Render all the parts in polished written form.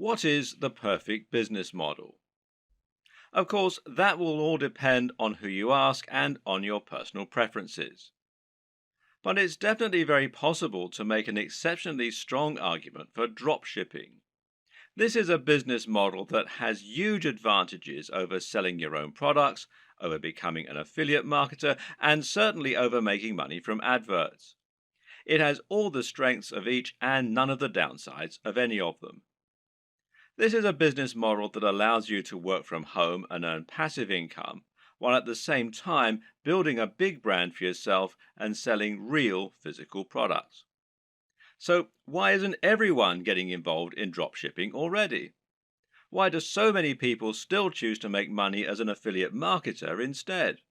What is the perfect business model? Of course, that will all depend on who you ask and on your personal preferences. But it's definitely very possible to make an exceptionally strong argument for dropshipping. This is a business model that has huge advantages over selling your own products, over becoming an affiliate marketer, and certainly over making money from adverts. It has all the strengths of each and none of the downsides of any of them. This is a business model that allows you to work from home and earn passive income, while at the same time building a big brand for yourself and selling real physical products. So, why isn't everyone getting involved in dropshipping already? Why do so many people still choose to make money as an affiliate marketer instead?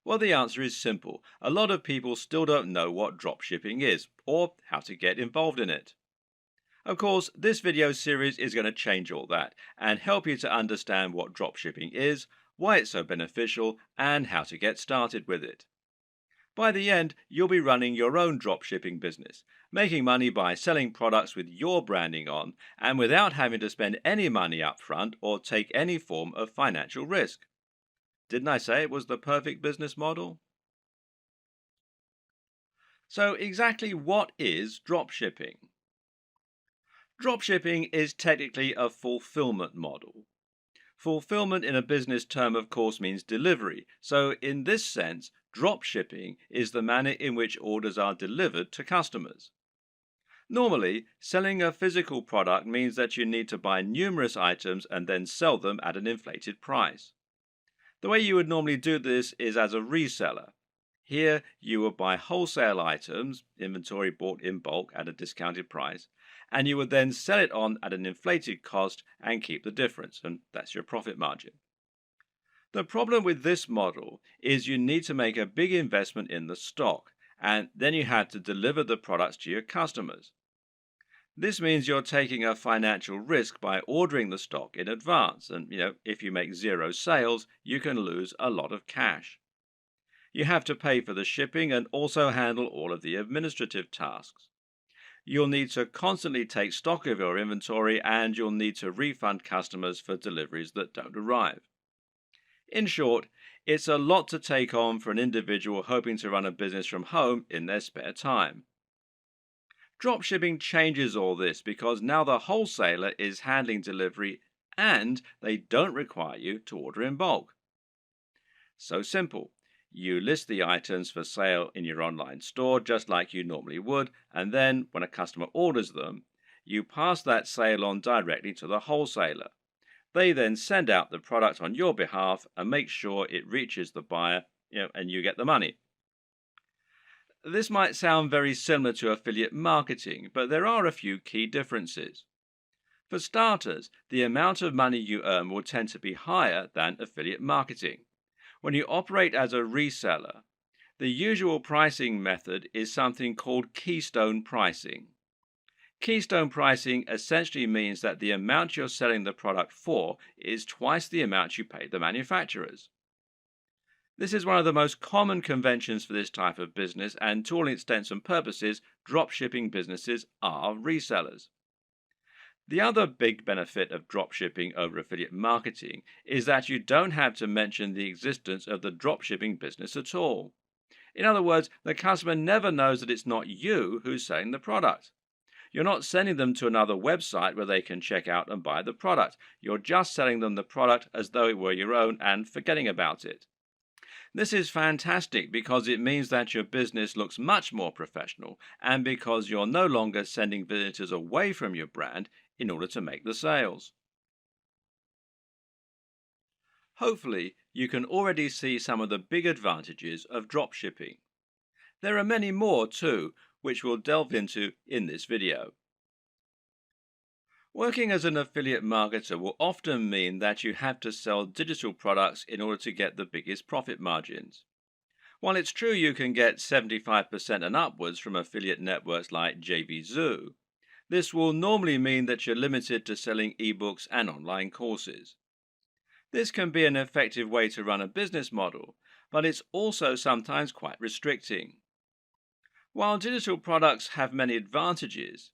Well, the answer is simple. A lot of people still don't know what dropshipping is or how to get involved in it. Of course, this video series is going to change all that and help you to understand what dropshipping is, why it's so beneficial, and how to get started with it. By the end, you'll be running your own dropshipping business, making money by selling products with your branding on and without having to spend any money up front or take any form of financial risk. Didn't I say it was the perfect business model? So, exactly what is dropshipping? Dropshipping is technically a fulfillment model. Fulfillment in a business term, of course, means delivery. So, in this sense, dropshipping is the manner in which orders are delivered to customers. Normally, selling a physical product means that you need to buy numerous items and then sell them at an inflated price. The way you would normally do this is as a reseller. Here, you would buy wholesale items, inventory bought in bulk at a discounted price, and you would then sell it on at an inflated cost and keep the difference, and that's your profit margin. The problem with this model is you need to make a big investment in the stock, and then you have to deliver the products to your customers. This means you're taking a financial risk by ordering the stock in advance, and if you make zero sales, you can lose a lot of cash. You have to pay for the shipping and also handle all of the administrative tasks. You'll need to constantly take stock of your inventory and you'll need to refund customers for deliveries that don't arrive. In short, it's a lot to take on for an individual hoping to run a business from home in their spare time. Dropshipping changes all this because now the wholesaler is handling delivery and they don't require you to order in bulk. So simple. You list the items for sale in your online store just like you normally would, and then when a customer orders them, you pass that sale on directly to the wholesaler. They then send out the product on your behalf and make sure it reaches the buyer, and you get the money. This might sound very similar to affiliate marketing, but there are a few key differences. For starters, the amount of money you earn will tend to be higher than affiliate marketing. When you operate as a reseller, the usual pricing method is something called keystone pricing. Keystone pricing essentially means that the amount you're selling the product for is twice the amount you pay the manufacturers. This is one of the most common conventions for this type of business, and to all intents and purposes, dropshipping businesses are resellers. The other big benefit of dropshipping over affiliate marketing is that you don't have to mention the existence of the dropshipping business at all. In other words, the customer never knows that it's not you who's selling the product. You're not sending them to another website where they can check out and buy the product. You're just selling them the product as though it were your own and forgetting about it. This is fantastic because it means that your business looks much more professional and because you're no longer sending visitors away from your brand in order to make the sales. Hopefully, you can already see some of the big advantages of dropshipping. There are many more too, which we'll delve into in this video. Working as an affiliate marketer will often mean that you have to sell digital products in order to get the biggest profit margins. While it's true you can get 75% and upwards from affiliate networks like JVZoo, this will normally mean that you're limited to selling ebooks and online courses. This can be an effective way to run a business model, but it's also sometimes quite restricting. While digital products have many advantages,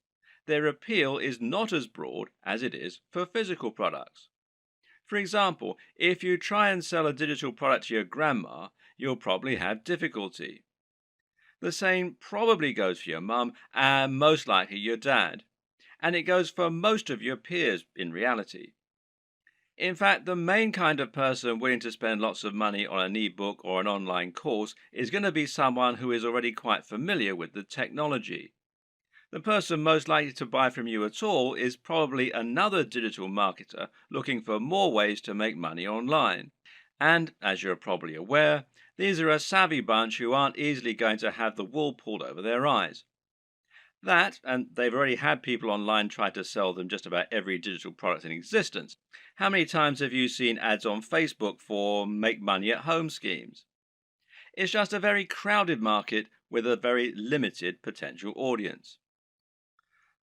their appeal is not as broad as it is for physical products. For example, if you try and sell a digital product to your grandma, you'll probably have difficulty. The same probably goes for your mum and most likely your dad. And it goes for most of your peers in reality. In fact, the main kind of person willing to spend lots of money on an ebook or an online course is going to be someone who is already quite familiar with the technology. The person most likely to buy from you at all is probably another digital marketer looking for more ways to make money online. And, as you're probably aware, these are a savvy bunch who aren't easily going to have the wool pulled over their eyes. That, and they've already had people online try to sell them just about every digital product in existence. How many times have you seen ads on Facebook for make money at home schemes? It's just a very crowded market with a very limited potential audience.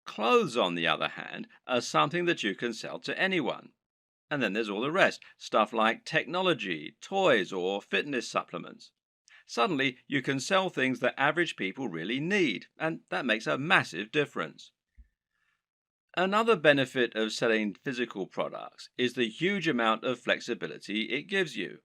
Clothes, on the other hand, are something that you can sell to anyone. And then there's all the rest, stuff like technology, toys, or fitness supplements. Suddenly, you can sell things that average people really need, and that makes a massive difference. Another benefit of selling physical products is the huge amount of flexibility it gives you.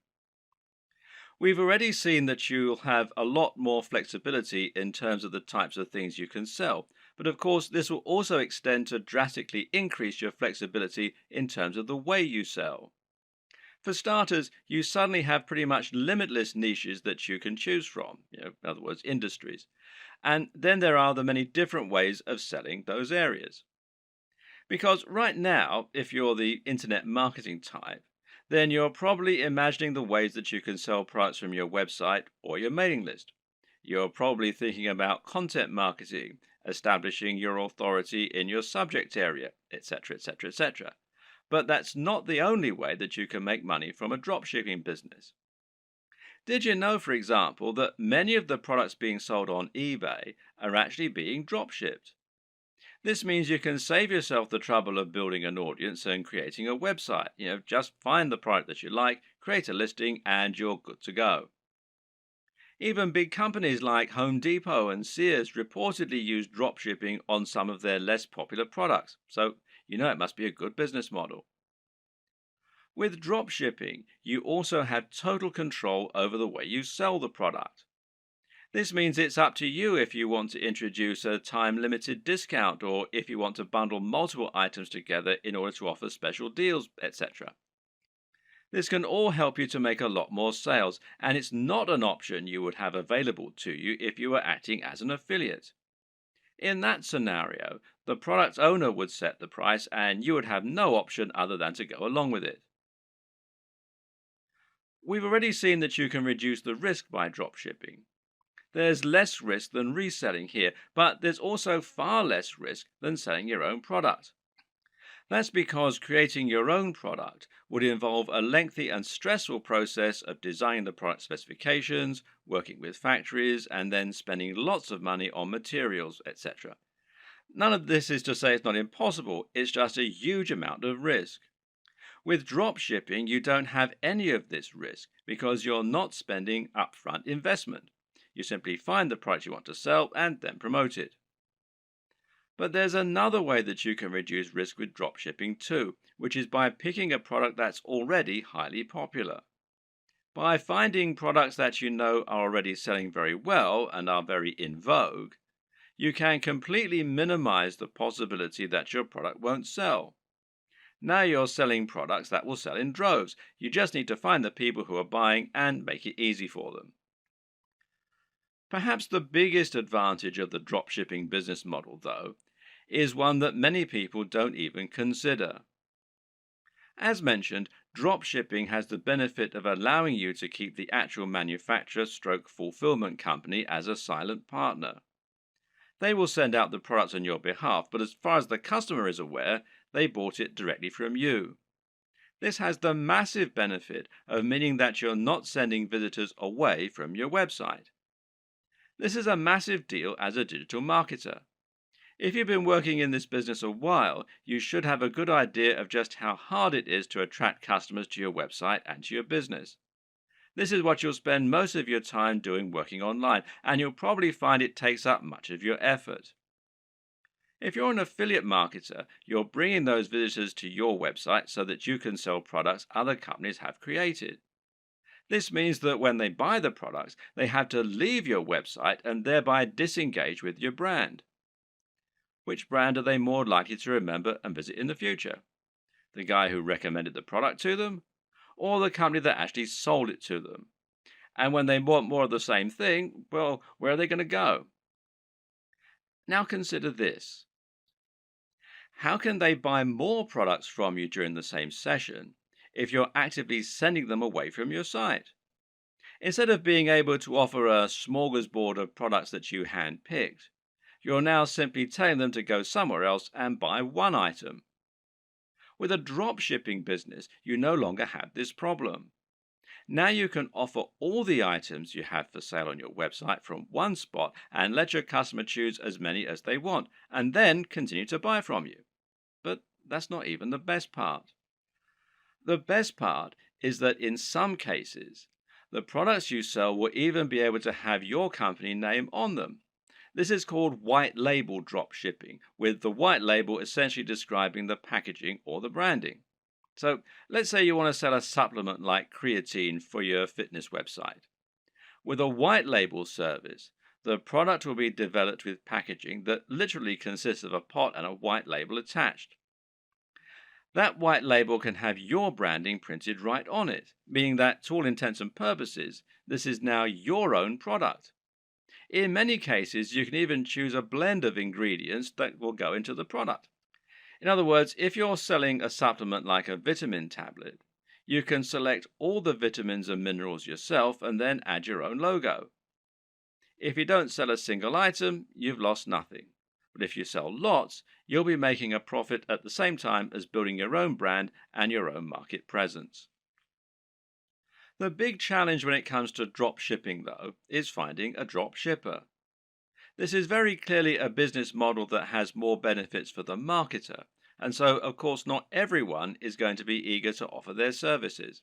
We've already seen that you'll have a lot more flexibility in terms of the types of things you can sell, but of course, this will also extend to drastically increase your flexibility in terms of the way you sell. For starters, you suddenly have pretty much limitless niches that you can choose from, in other words, industries. And then there are the many different ways of selling those areas. Because right now, if you're the internet marketing type, then you're probably imagining the ways that you can sell products from your website or your mailing list. You're probably thinking about content marketing, establishing your authority in your subject area, etc., etc., etc. But that's not the only way that you can make money from a dropshipping business. Did you know, for example, that many of the products being sold on eBay are actually being dropshipped? This means you can save yourself the trouble of building an audience and creating a website. Just find the product that you like, create a listing, and you're good to go. Even big companies like Home Depot and Sears reportedly use dropshipping on some of their less popular products, so it must be a good business model. With dropshipping, you also have total control over the way you sell the product. This means it's up to you if you want to introduce a time limited discount or if you want to bundle multiple items together in order to offer special deals, etc. This can all help you to make a lot more sales, and it's not an option you would have available to you if you were acting as an affiliate. In that scenario, the product owner would set the price and you would have no option other than to go along with it. We've already seen that you can reduce the risk by dropshipping. There's less risk than reselling here, but there's also far less risk than selling your own product. That's because creating your own product would involve a lengthy and stressful process of designing the product specifications, working with factories, and then spending lots of money on materials, etc. None of this is to say it's not impossible, it's just a huge amount of risk. With drop shipping, you don't have any of this risk because you're not spending upfront investment. You simply find the product you want to sell and then promote it. But there's another way that you can reduce risk with dropshipping too, which is by picking a product that's already highly popular. By finding products that you know are already selling very well and are very in vogue, you can completely minimize the possibility that your product won't sell. Now you're selling products that will sell in droves. You just need to find the people who are buying and make it easy for them. Perhaps the biggest advantage of the dropshipping business model, though, is one that many people don't even consider. As mentioned, dropshipping has the benefit of allowing you to keep the actual manufacturer stroke fulfillment company as a silent partner. They will send out the product on your behalf, but as far as the customer is aware, they bought it directly from you. This has the massive benefit of meaning that you're not sending visitors away from your website. This is a massive deal as a digital marketer. If you've been working in this business a while, you should have a good idea of just how hard it is to attract customers to your website and to your business. This is what you'll spend most of your time doing working online, and you'll probably find it takes up much of your effort. If you're an affiliate marketer, you're bringing those visitors to your website so that you can sell products other companies have created. This means that when they buy the products, they have to leave your website and thereby disengage with your brand. Which brand are they more likely to remember and visit in the future? The guy who recommended the product to them, or the company that actually sold it to them? And when they want more of the same thing, well, where are they going to go? Now consider this. How can they buy more products from you during the same session if you're actively sending them away from your site? Instead of being able to offer a smorgasbord of products that you hand-picked, you're now simply telling them to go somewhere else and buy one item. With a drop shipping business, you no longer have this problem. Now you can offer all the items you have for sale on your website from one spot and let your customer choose as many as they want, and then continue to buy from you. But that's not even the best part. The best part is that in some cases, the products you sell will even be able to have your company name on them. This is called white label drop shipping, with the white label essentially describing the packaging or the branding. So let's say you want to sell a supplement like creatine for your fitness website. With a white label service, the product will be developed with packaging that literally consists of a pot and a white label attached. That white label can have your branding printed right on it, meaning that to all intents and purposes, this is now your own product. In many cases, you can even choose a blend of ingredients that will go into the product. In other words, if you're selling a supplement like a vitamin tablet, you can select all the vitamins and minerals yourself and then add your own logo. If you don't sell a single item, you've lost nothing. But if you sell lots, you'll be making a profit at the same time as building your own brand and your own market presence. The big challenge when it comes to drop shipping, though, is finding a drop shipper. This is very clearly a business model that has more benefits for the marketer, and so, of course, not everyone is going to be eager to offer their services.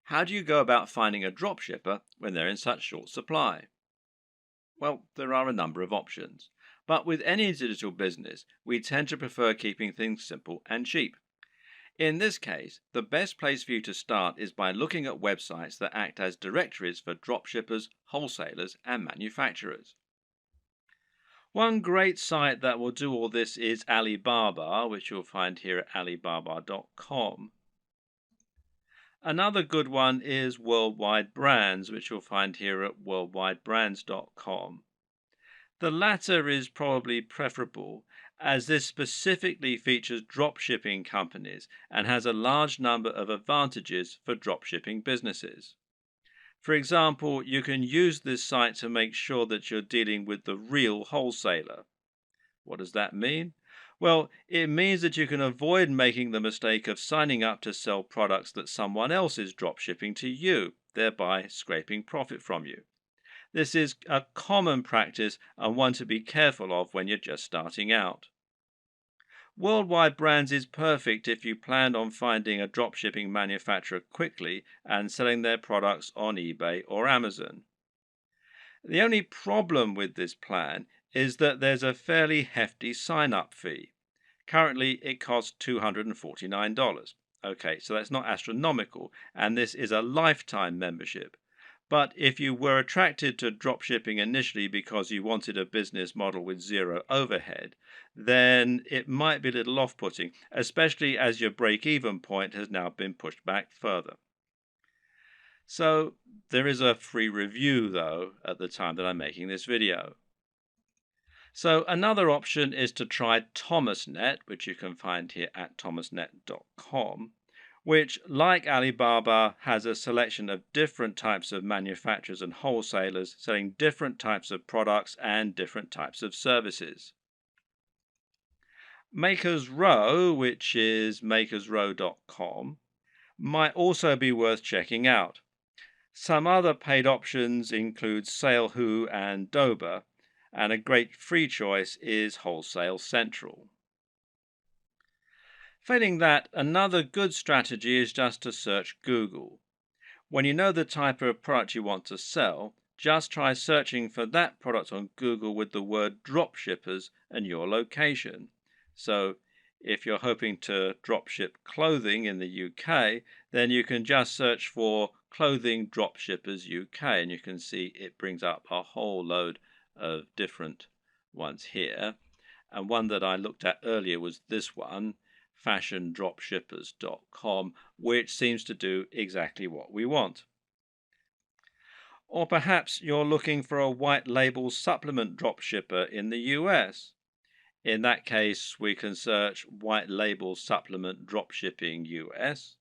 How do you go about finding a drop shipper when they're in such short supply? Well, there are a number of options. But with any digital business, we tend to prefer keeping things simple and cheap. In this case, the best place for you to start is by looking at websites that act as directories for dropshippers, wholesalers, and manufacturers. One great site that will do all this is Alibaba, which you'll find here at alibaba.com. Another good one is Worldwide Brands, which you'll find here at worldwidebrands.com. The latter is probably preferable, as this specifically features dropshipping companies and has a large number of advantages for dropshipping businesses. For example, you can use this site to make sure that you're dealing with the real wholesaler. What does that mean? Well, it means that you can avoid making the mistake of signing up to sell products that someone else is dropshipping to you, thereby scraping profit from you. This is a common practice and one to be careful of when you're just starting out. Worldwide Brands is perfect if you plan on finding a dropshipping manufacturer quickly and selling their products on eBay or Amazon. The only problem with this plan is that there's a fairly hefty sign-up fee. Currently, it costs $249. Okay, so that's not astronomical, and this is a lifetime membership. But if you were attracted to dropshipping initially because you wanted a business model with zero overhead, then it might be a little off-putting, especially as your break-even point has now been pushed back further. So there is a free review, though, at the time that I'm making this video. So another option is to try ThomasNet, which you can find here at thomasnet.com. which, like Alibaba, has a selection of different types of manufacturers and wholesalers selling different types of products and different types of services. Makers Row, which is makersrow.com, might also be worth checking out. Some other paid options include SaleWho and Doba, and a great free choice is Wholesale Central. Failing that, another good strategy is just to search Google. When you know the type of product you want to sell, just try searching for that product on Google with the word dropshippers and your location. So if you're hoping to dropship clothing in the UK, then you can just search for clothing dropshippers UK, and you can see it brings up a whole load of different ones here. And one that I looked at earlier was this one, fashiondropshippers.com, which seems to do exactly what we want. Or perhaps you're looking for a white label supplement dropshipper in the US. In that case, we can search white label supplement dropshipping US.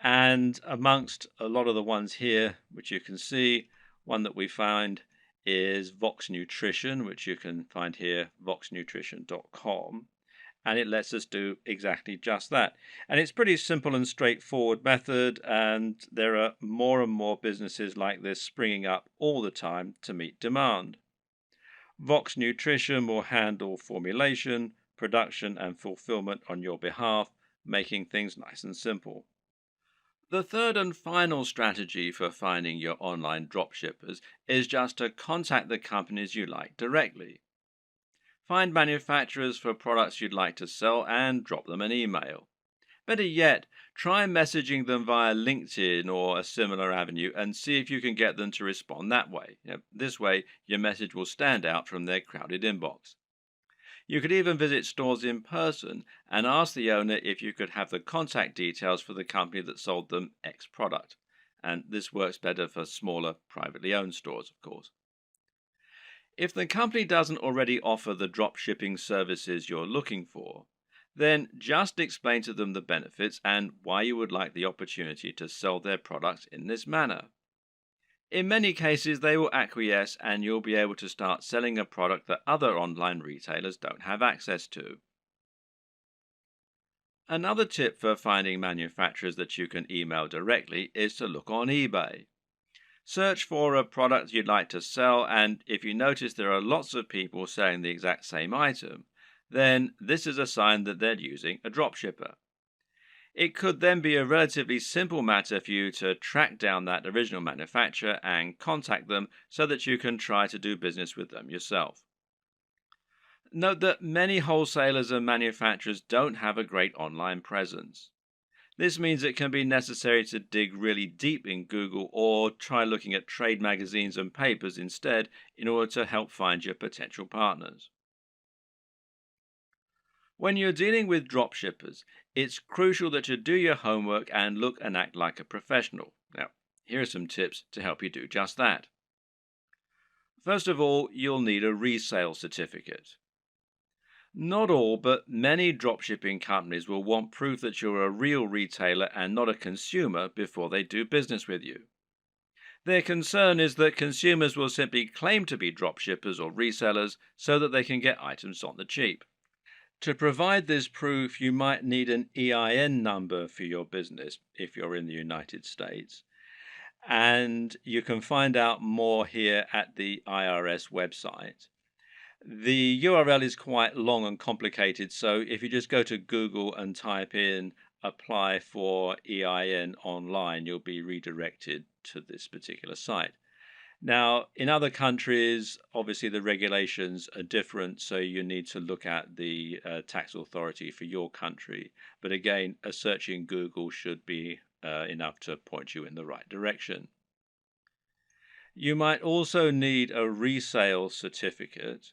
And amongst a lot of the ones here, which you can see, one that we find is Vox Nutrition, which you can find here, voxnutrition.com. And it lets us do exactly just that. And it's pretty simple and straightforward method, and there are more and more businesses like this springing up all the time to meet demand. Vox Nutrition will handle formulation, production, and fulfillment on your behalf, making things nice and simple. The third and final strategy for finding your online dropshippers is just to contact the companies you like directly. Find manufacturers for products you'd like to sell and drop them an email. Better yet, try messaging them via LinkedIn or a similar avenue and see if you can get them to respond that way. This way, your message will stand out from their crowded inbox. You could even visit stores in person and ask the owner if you could have the contact details for the company that sold them X product. And this works better for smaller, privately owned stores, of course. If the company doesn't already offer the drop shipping services you're looking for, then just explain to them the benefits and why you would like the opportunity to sell their products in this manner. In many cases, they will acquiesce and you'll be able to start selling a product that other online retailers don't have access to. Another tip for finding manufacturers that you can email directly is to look on eBay. Search for a product you'd like to sell, and if you notice there are lots of people selling the exact same item, then this is a sign that they're using a dropshipper. It could then be a relatively simple matter for you to track down that original manufacturer and contact them so that you can try to do business with them yourself. Note that many wholesalers and manufacturers don't have a great online presence. This means it can be necessary to dig really deep in Google or try looking at trade magazines and papers instead in order to help find your potential partners. When you're dealing with dropshippers, it's crucial that you do your homework and look and act like a professional. Now, here are some tips to help you do just that. First of all, you'll need a resale certificate. Not all, but many dropshipping companies will want proof that you're a real retailer and not a consumer before they do business with you. Their concern is that consumers will simply claim to be dropshippers or resellers so that they can get items on the cheap. To provide this proof, you might need an EIN number for your business if you're in the United States. And you can find out more here at the IRS website. The URL is quite long and complicated, so if you just go to Google and type in apply for EIN online, you'll be redirected to this particular site. Now, in other countries, obviously the regulations are different, so you need to look at the tax authority for your country. But again, a search in Google should be enough to point you in the right direction. You might also need a resale certificate,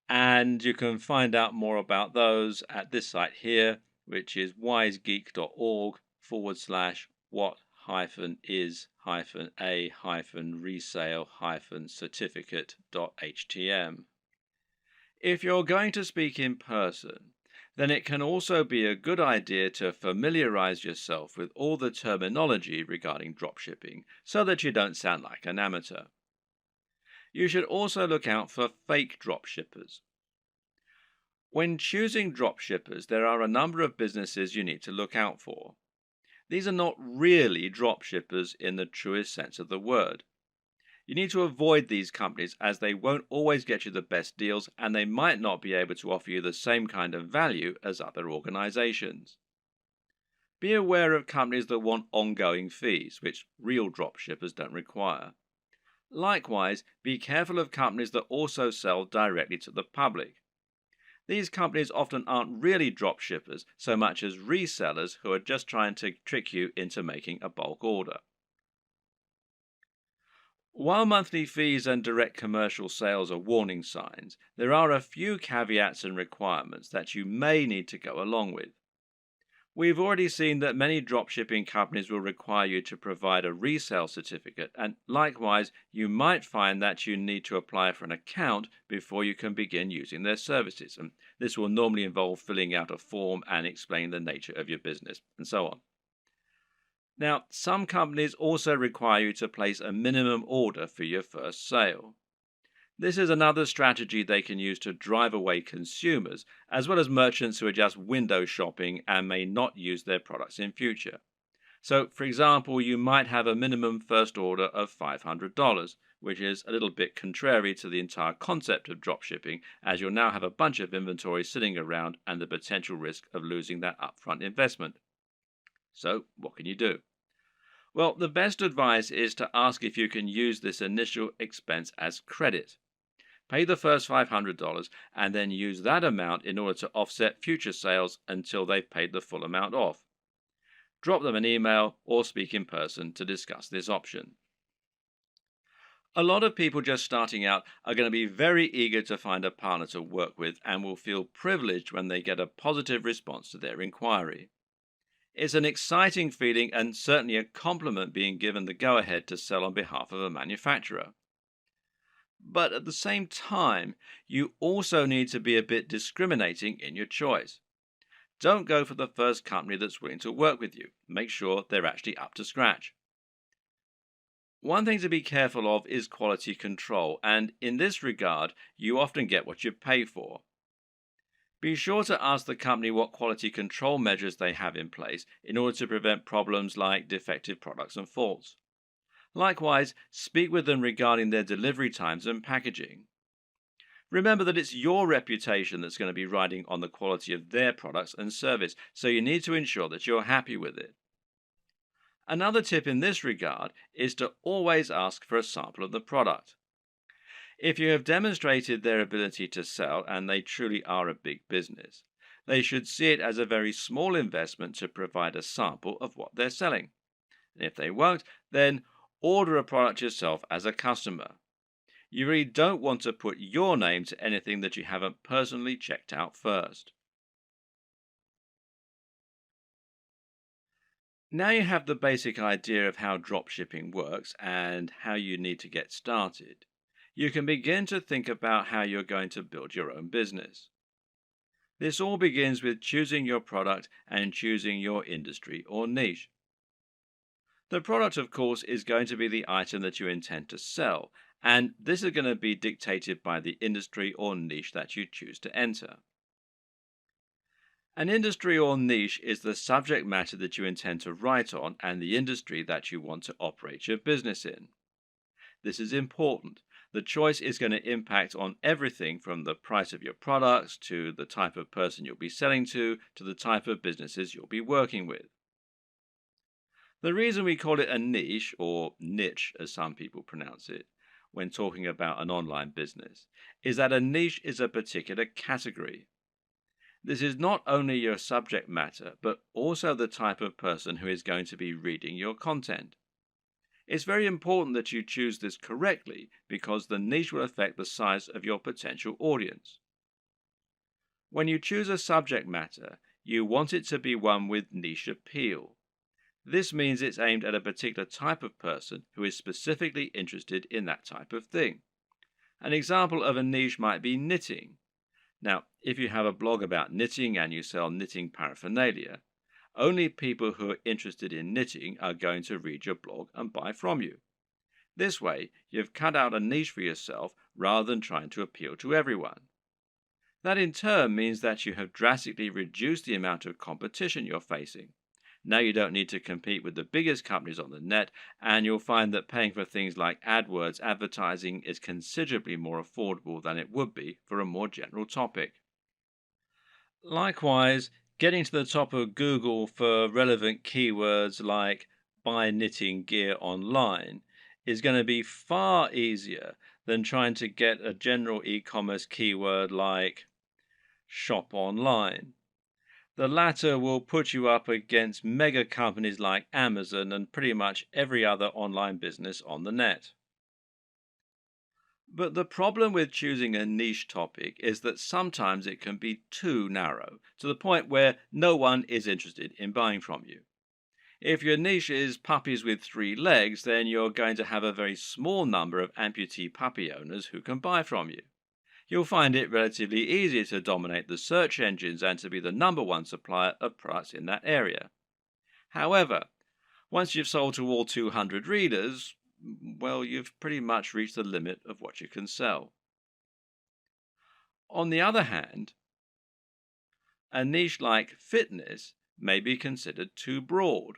and you can find out more about those at this site here, which is wisegeek.org/what-is-a-resale-certificate.htm. If you're going to speak in person, then it can also be a good idea to familiarize yourself with all the terminology regarding dropshipping so that you don't sound like an amateur. You should also look out for fake dropshippers. When choosing dropshippers, there are a number of businesses you need to look out for. These are not really dropshippers in the truest sense of the word. You need to avoid these companies as they won't always get you the best deals and they might not be able to offer you the same kind of value as other organizations. Be aware of companies that want ongoing fees, which real dropshippers don't require. Likewise, be careful of companies that also sell directly to the public. These companies often aren't really drop shippers so much as resellers who are just trying to trick you into making a bulk order. While monthly fees and direct commercial sales are warning signs, there are a few caveats and requirements that you may need to go along with. We've already seen that many dropshipping companies will require you to provide a resale certificate, and likewise, you might find that you need to apply for an account before you can begin using their services. And this will normally involve filling out a form and explaining the nature of your business, and so on. Now, some companies also require you to place a minimum order for your first sale. This is another strategy they can use to drive away consumers, as well as merchants who are just window shopping and may not use their products in future. So, for example, you might have a minimum first order of $500, which is a little bit contrary to the entire concept of dropshipping, as you'll now have a bunch of inventory sitting around and the potential risk of losing that upfront investment. So, what can you do? Well, the best advice is to ask if you can use this initial expense as credit. Pay the first $500 and then use that amount in order to offset future sales until they've paid the full amount off. Drop them an email or speak in person to discuss this option. A lot of people just starting out are going to be very eager to find a partner to work with and will feel privileged when they get a positive response to their inquiry. It's an exciting feeling and certainly a compliment being given the go ahead to sell on behalf of a manufacturer. But at the same time, you also need to be a bit discriminating in your choice. Don't go for the first company that's willing to work with you. Make sure they're actually up to scratch. One thing to be careful of is quality control, and in this regard, you often get what you pay for. Be sure to ask the company what quality control measures they have in place in order to prevent problems like defective products and faults. Likewise, speak with them regarding their delivery times and packaging. Remember that it's your reputation that's going to be riding on the quality of their products and service, so you need to ensure that you're happy with it. Another tip in this regard is to always ask for a sample of the product. If you have demonstrated their ability to sell and they truly are a big business, they should see it as a very small investment to provide a sample of what they're selling. And if they won't, then order a product yourself as a customer. You really don't want to put your name to anything that you haven't personally checked out first. Now you have the basic idea of how dropshipping works and how you need to get started. You can begin to think about how you're going to build your own business. This all begins with choosing your product and choosing your industry or niche. The product, of course, is going to be the item that you intend to sell, and this is going to be dictated by the industry or niche that you choose to enter. An industry or niche is the subject matter that you intend to write on and the industry that you want to operate your business in. This is important. The choice is going to impact on everything from the price of your products to the type of person you'll be selling to the type of businesses you'll be working with. The reason we call it a niche, or niche as some people pronounce it, when talking about an online business, is that a niche is a particular category. This is not only your subject matter, but also the type of person who is going to be reading your content. It's very important that you choose this correctly because the niche will affect the size of your potential audience. When you choose a subject matter, you want it to be one with niche appeal. This means it's aimed at a particular type of person who is specifically interested in that type of thing. An example of a niche might be knitting. Now, if you have a blog about knitting and you sell knitting paraphernalia, only people who are interested in knitting are going to read your blog and buy from you. This way, you've cut out a niche for yourself rather than trying to appeal to everyone. That in turn means that you have drastically reduced the amount of competition you're facing. Now you don't need to compete with the biggest companies on the net, and you'll find that paying for things like AdWords advertising is considerably more affordable than it would be for a more general topic. Likewise, getting to the top of Google for relevant keywords like buy knitting gear online is going to be far easier than trying to get a general e-commerce keyword like shop online. The latter will put you up against mega companies like Amazon and pretty much every other online business on the net. But the problem with choosing a niche topic is that sometimes it can be too narrow, to the point where no one is interested in buying from you. If your niche is puppies with three legs, then you're going to have a very small number of amputee puppy owners who can buy from you. You'll find it relatively easy to dominate the search engines and to be the number one supplier of products in that area. However, once you've sold to all 200 readers, well, you've pretty much reached the limit of what you can sell. On the other hand, a niche like fitness may be considered too broad.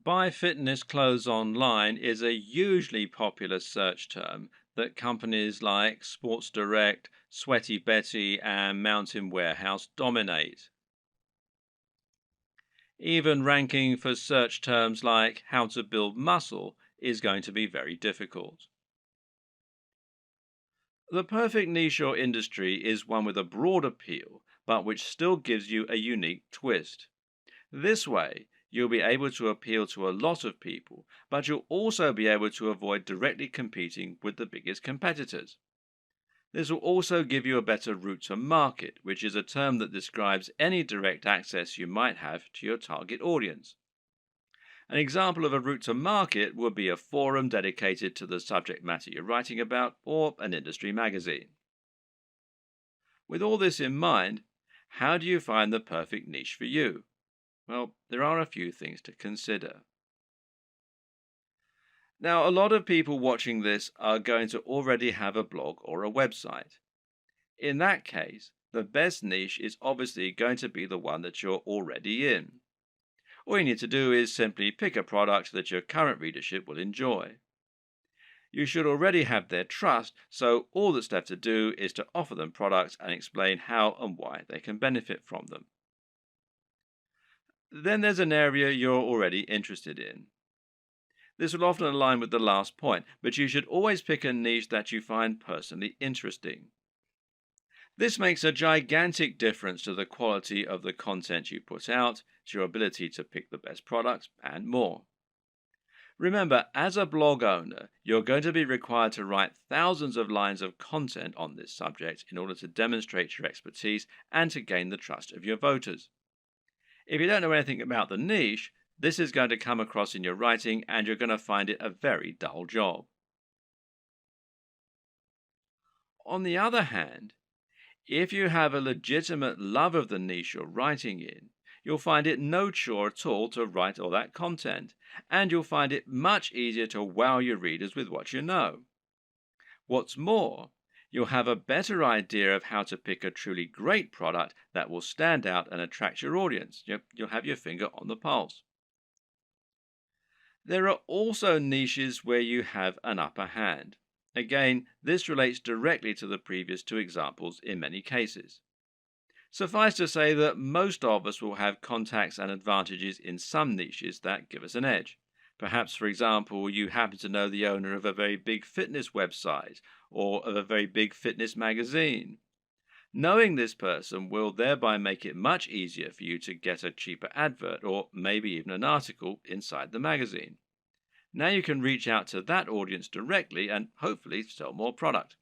Buy fitness clothes online is a hugely popular search term that companies like Sports Direct, Sweaty Betty, and Mountain Warehouse dominate. Even ranking for search terms like how to build muscle is going to be very difficult. The perfect niche or industry is one with a broad appeal, but which still gives you a unique twist. This way, you'll be able to appeal to a lot of people, but you'll also be able to avoid directly competing with the biggest competitors. This will also give you a better route to market, which is a term that describes any direct access you might have to your target audience. An example of a route to market would be a forum dedicated to the subject matter you're writing about, or an industry magazine. With all this in mind, how do you find the perfect niche for you? Well, there are a few things to consider. Now, a lot of people watching this are going to already have a blog or a website. In that case, the best niche is obviously going to be the one that you're already in. All you need to do is simply pick a product that your current readership will enjoy. You should already have their trust, so all that's left to do is to offer them products and explain how and why they can benefit from them. Then there's an area you're already interested in. This will often align with the last point, but you should always pick a niche that you find personally interesting. This makes a gigantic difference to the quality of the content you put out, to your ability to pick the best products, and more. Remember, as a blog owner, you're going to be required to write thousands of lines of content on this subject in order to demonstrate your expertise and to gain the trust of your voters. If you don't know anything about the niche, this is going to come across in your writing and you're going to find it a very dull job. On the other hand, if you have a legitimate love of the niche you're writing in, you'll find it no chore at all to write all that content, and you'll find it much easier to wow your readers with what you know. What's more, you'll have a better idea of how to pick a truly great product that will stand out and attract your audience. You'll have your finger on the pulse. There are also niches where you have an upper hand. Again, this relates directly to the previous two examples in many cases. Suffice to say that most of us will have contacts and advantages in some niches that give us an edge. Perhaps, for example, you happen to know the owner of a very big fitness website or of a very big fitness magazine. Knowing this person will thereby make it much easier for you to get a cheaper advert or maybe even an article inside the magazine. Now you can reach out to that audience directly and hopefully sell more product.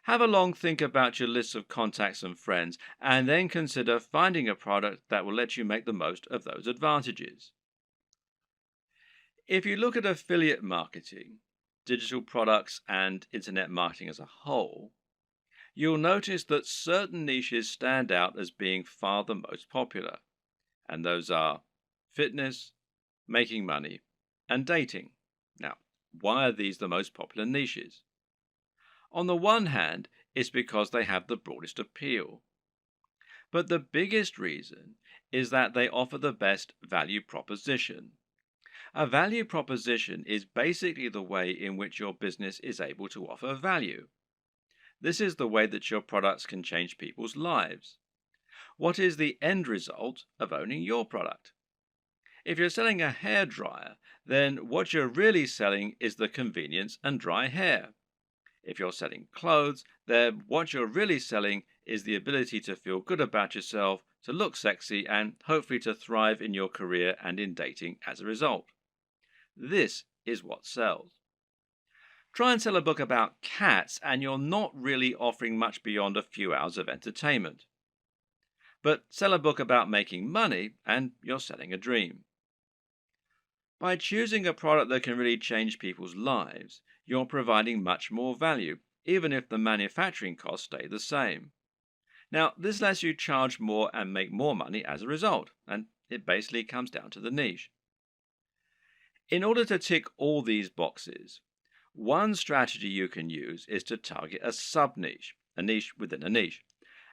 Have a long think about your list of contacts and friends, and then consider finding a product that will let you make the most of those advantages. If you look at affiliate marketing, digital products, and internet marketing as a whole, you'll notice that certain niches stand out as being far the most popular, and those are fitness, making money, and dating. Now, why are these the most popular niches? On the one hand, it's because they have the broadest appeal. But the biggest reason is that they offer the best value proposition. A value proposition is basically the way in which your business is able to offer value. This is the way that your products can change people's lives. What is the end result of owning your product? If you're selling a hairdryer, then what you're really selling is the convenience and dry hair. If you're selling clothes, then what you're really selling is the ability to feel good about yourself, to look sexy, and hopefully to thrive in your career and in dating as a result. This is what sells. Try and sell a book about cats, and you're not really offering much beyond a few hours of entertainment. But sell a book about making money, and you're selling a dream. By choosing a product that can really change people's lives, you're providing much more value, even if the manufacturing costs stay the same. Now, this lets you charge more and make more money as a result, and it basically comes down to the niche. In order to tick all these boxes, one strategy you can use is to target a sub-niche, a niche within a niche.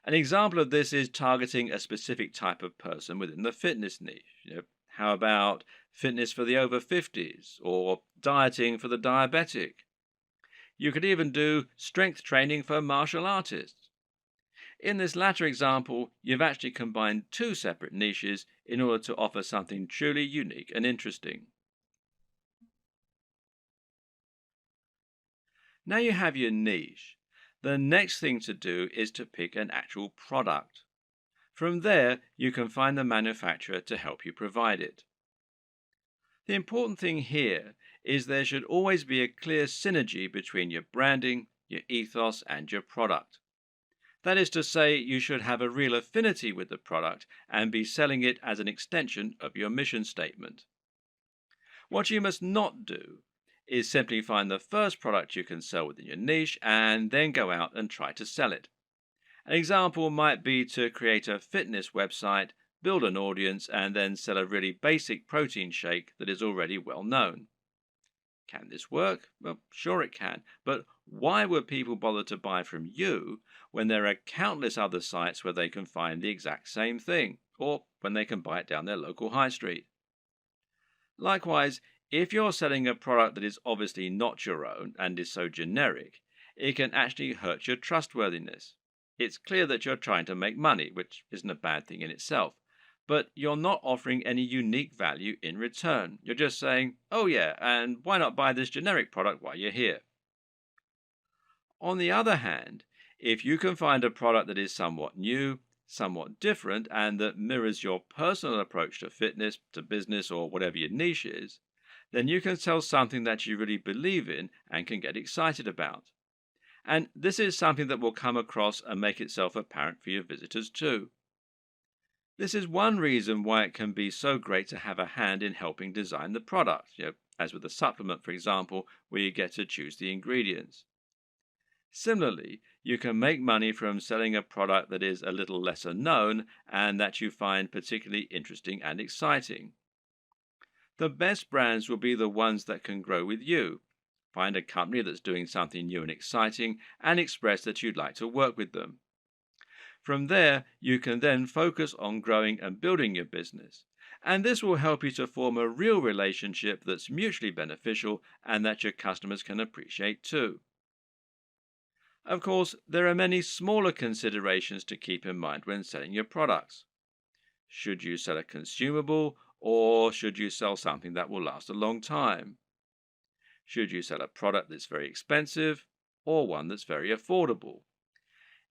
An example of this is targeting a specific type of person within the fitness niche. How about fitness for the over 50s or dieting for the diabetic? You could even do strength training for martial artists. In this latter example, you've actually combined two separate niches in order to offer something truly unique and interesting. Now you have your niche. The next thing to do is to pick an actual product. From there, you can find the manufacturer to help you provide it. The important thing here is there should always be a clear synergy between your branding, your ethos, and your product. That is to say, you should have a real affinity with the product and be selling it as an extension of your mission statement. What you must not do is simply find the first product you can sell within your niche and then go out and try to sell it. An example might be to create a fitness website, build an audience, and then sell a really basic protein shake that is already well known. Can this work? Well, sure it can, but why would people bother to buy from you when there are countless other sites where they can find the exact same thing, or when they can buy it down their local high street? Likewise, if you're selling a product that is obviously not your own and is so generic, it can actually hurt your trustworthiness. It's clear that you're trying to make money, which isn't a bad thing in itself, but you're not offering any unique value in return. You're just saying, oh yeah, and why not buy this generic product while you're here? On the other hand, if you can find a product that is somewhat new, somewhat different, and that mirrors your personal approach to fitness, to business, or whatever your niche is, then you can sell something that you really believe in and can get excited about. And this is something that will come across and make itself apparent for your visitors too. This is one reason why it can be so great to have a hand in helping design the product, as with a supplement, for example, where you get to choose the ingredients. Similarly, you can make money from selling a product that is a little lesser known and that you find particularly interesting and exciting. The best brands will be the ones that can grow with you. Find a company that's doing something new and exciting and express that you'd like to work with them. From there, you can then focus on growing and building your business. And this will help you to form a real relationship that's mutually beneficial and that your customers can appreciate too. Of course, there are many smaller considerations to keep in mind when selling your products. Should you sell a consumable, or should you sell something that will last a long time? Should you sell a product that's very expensive, or one that's very affordable?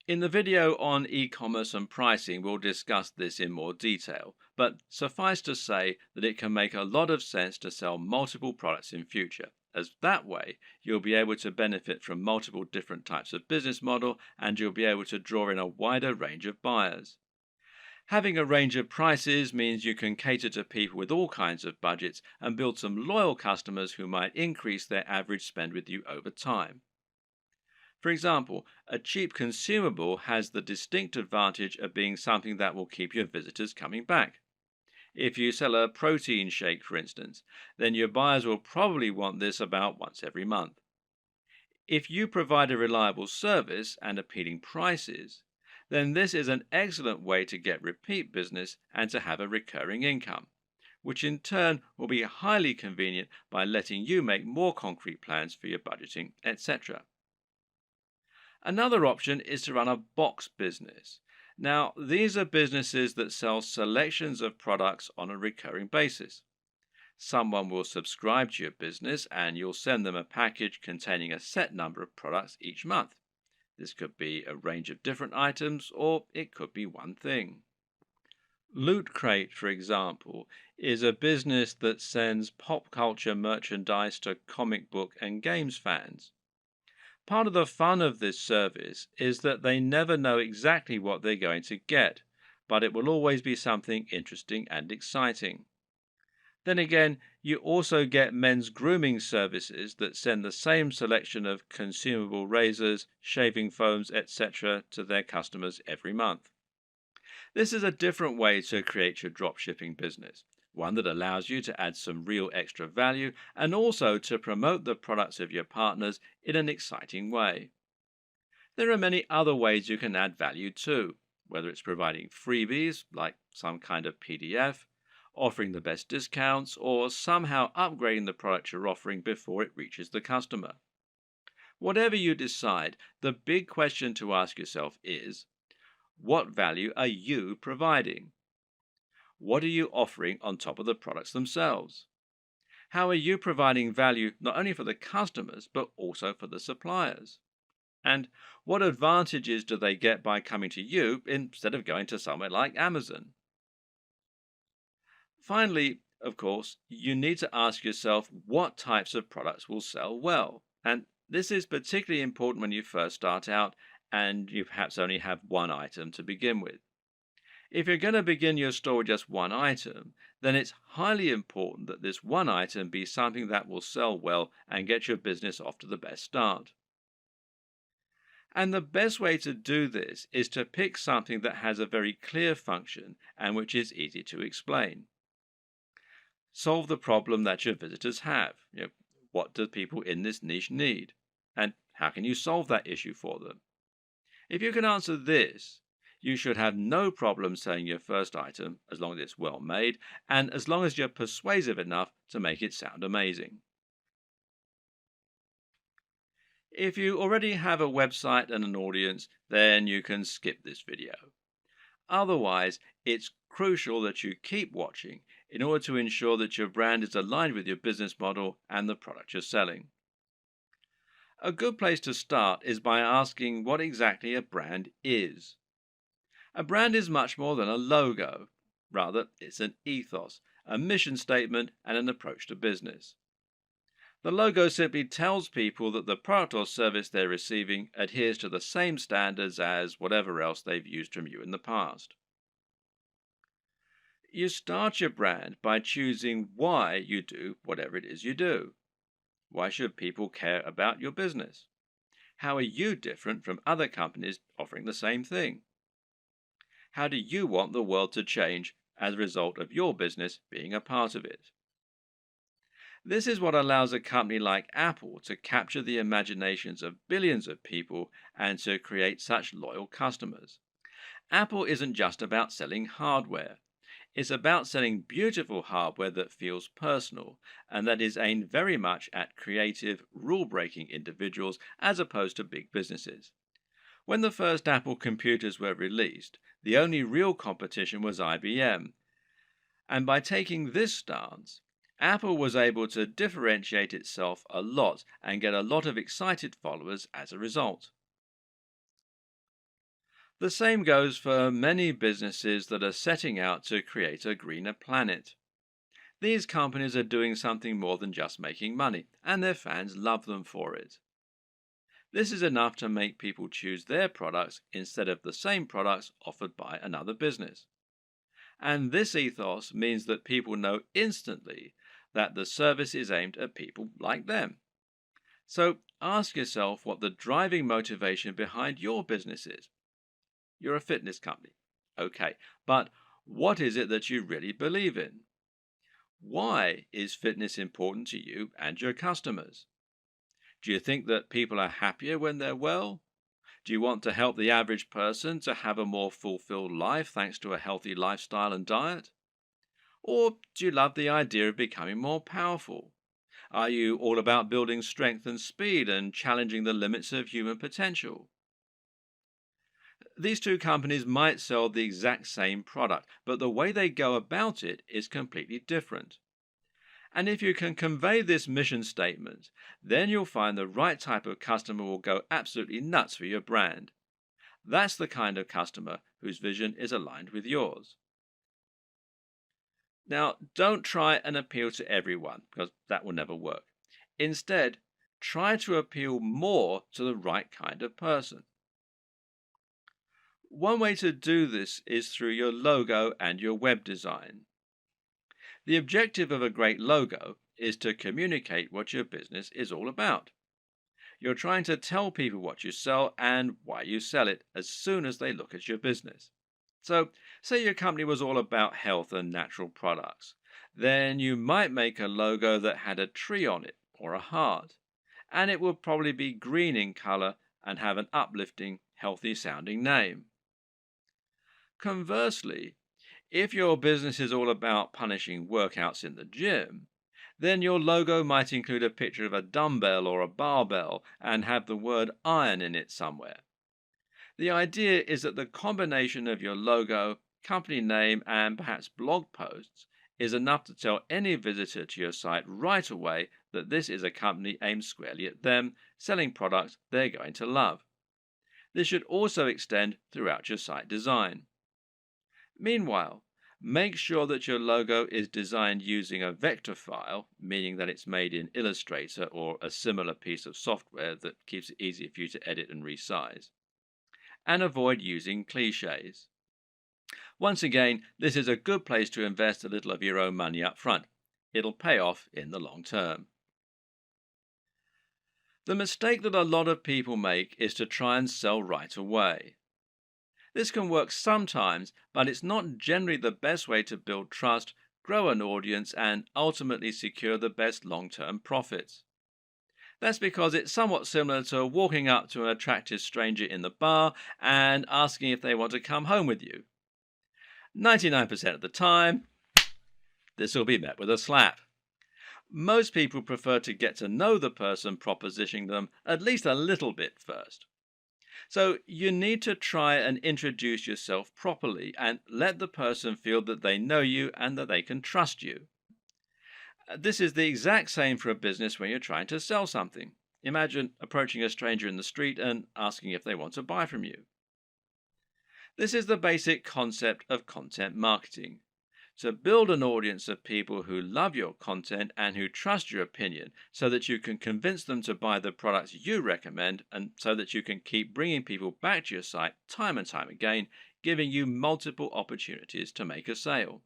In the video on e-commerce and pricing, we'll discuss this in more detail, but suffice to say that it can make a lot of sense to sell multiple products in future, as that way you'll be able to benefit from multiple different types of business model and you'll be able to draw in a wider range of buyers. Having a range of prices means you can cater to people with all kinds of budgets and build some loyal customers who might increase their average spend with you over time. For example, a cheap consumable has the distinct advantage of being something that will keep your visitors coming back. If you sell a protein shake, for instance, then your buyers will probably want this about once every month. If you provide a reliable service and appealing prices, then this is an excellent way to get repeat business and to have a recurring income, which in turn will be highly convenient by letting you make more concrete plans for your budgeting, etc. Another option is to run a box business. Now, these are businesses that sell selections of products on a recurring basis. Someone will subscribe to your business and you'll send them a package containing a set number of products each month. This could be a range of different items or it could be one thing. Loot Crate, for example, is a business that sends pop culture merchandise to comic book and games fans. Part of the fun of this service is that they never know exactly what they're going to get, but it will always be something interesting and exciting. Then again, you also get men's grooming services that send the same selection of consumable razors, shaving foams, etc. to their customers every month. This is a different way to create your dropshipping business, one that allows you to add some real extra value and also to promote the products of your partners in an exciting way. There are many other ways you can add value too, whether it's providing freebies like some kind of PDF, offering the best discounts, or somehow upgrading the product you're offering before it reaches the customer. Whatever you decide, the big question to ask yourself is, what value are you providing? What are you offering on top of the products themselves? How are you providing value not only for the customers but also for the suppliers? And what advantages do they get by coming to you instead of going to somewhere like Amazon? Finally, of course, you need to ask yourself what types of products will sell well. And this is particularly important when you first start out and you perhaps only have one item to begin with. If you're going to begin your store with just one item, then it's highly important that this one item be something that will sell well and get your business off to the best start. And the best way to do this is to pick something that has a very clear function and which is easy to explain. Solve the problem that your visitors have. What do people in this niche need? And how can you solve that issue for them? If you can answer this, you should have no problem selling your first item as long as it's well made and as long as you're persuasive enough to make it sound amazing. If you already have a website and an audience, then you can skip this video. Otherwise, it's crucial that you keep watching in order to ensure that your brand is aligned with your business model and the product you're selling. A good place to start is by asking what exactly a brand is. A brand is much more than a logo. Rather, it's an ethos, a mission statement, and an approach to business. The logo simply tells people that the product or service they're receiving adheres to the same standards as whatever else they've used from you in the past. You start your brand by choosing why you do whatever it is you do. Why should people care about your business? How are you different from other companies offering the same thing? How do you want the world to change as a result of your business being a part of it? This is what allows a company like Apple to capture the imaginations of billions of people and to create such loyal customers. Apple isn't just about selling hardware. It's about selling beautiful hardware that feels personal and that is aimed very much at creative, rule-breaking individuals as opposed to big businesses. When the first Apple computers were released, the only real competition was IBM. And by taking this stance, Apple was able to differentiate itself a lot and get a lot of excited followers as a result. The same goes for many businesses that are setting out to create a greener planet. These companies are doing something more than just making money, and their fans love them for it. This is enough to make people choose their products instead of the same products offered by another business. And this ethos means that people know instantly that the service is aimed at people like them. So ask yourself what the driving motivation behind your business is. You're a fitness company. Okay, but what is it that you really believe in? Why is fitness important to you and your customers? Do you think that people are happier when they're well? Do you want to help the average person to have a more fulfilled life thanks to a healthy lifestyle and diet? Or do you love the idea of becoming more powerful? Are you all about building strength and speed and challenging the limits of human potential? These two companies might sell the exact same product, but the way they go about it is completely different. And if you can convey this mission statement, then you'll find the right type of customer will go absolutely nuts for your brand. That's the kind of customer whose vision is aligned with yours. Now, don't try and appeal to everyone because that will never work. Instead, try to appeal more to the right kind of person. One way to do this is through your logo and your web design. The objective of a great logo is to communicate what your business is all about. You're trying to tell people what you sell and why you sell it as soon as they look at your business. So, say your company was all about health and natural products. Then you might make a logo that had a tree on it or a heart, and it would probably be green in color and have an uplifting, healthy sounding name. Conversely, if your business is all about punishing workouts in the gym, then your logo might include a picture of a dumbbell or a barbell and have the word iron in it somewhere. The idea is that the combination of your logo, company name, and perhaps blog posts is enough to tell any visitor to your site right away that this is a company aimed squarely at them, selling products they're going to love. This should also extend throughout your site design. Meanwhile, make sure that your logo is designed using a vector file, meaning that it's made in Illustrator or a similar piece of software that keeps it easy for you to edit and resize. And avoid using cliches. Once again, this is a good place to invest a little of your own money up front. It'll pay off in the long term. The mistake that a lot of people make is to try and sell right away. This can work sometimes, but it's not generally the best way to build trust, grow an audience, and ultimately secure the best long-term profits. That's because it's somewhat similar to walking up to an attractive stranger in the bar and asking if they want to come home with you. 99% of the time, this will be met with a slap. Most people prefer to get to know the person propositioning them at least a little bit first. So you need to try and introduce yourself properly and let the person feel that they know you and that they can trust you. This is the exact same for a business when you're trying to sell something. Imagine approaching a stranger in the street and asking if they want to buy from you. This is the basic concept of content marketing. To build an audience of people who love your content and who trust your opinion so that you can convince them to buy the products you recommend and so that you can keep bringing people back to your site time and time again, giving you multiple opportunities to make a sale.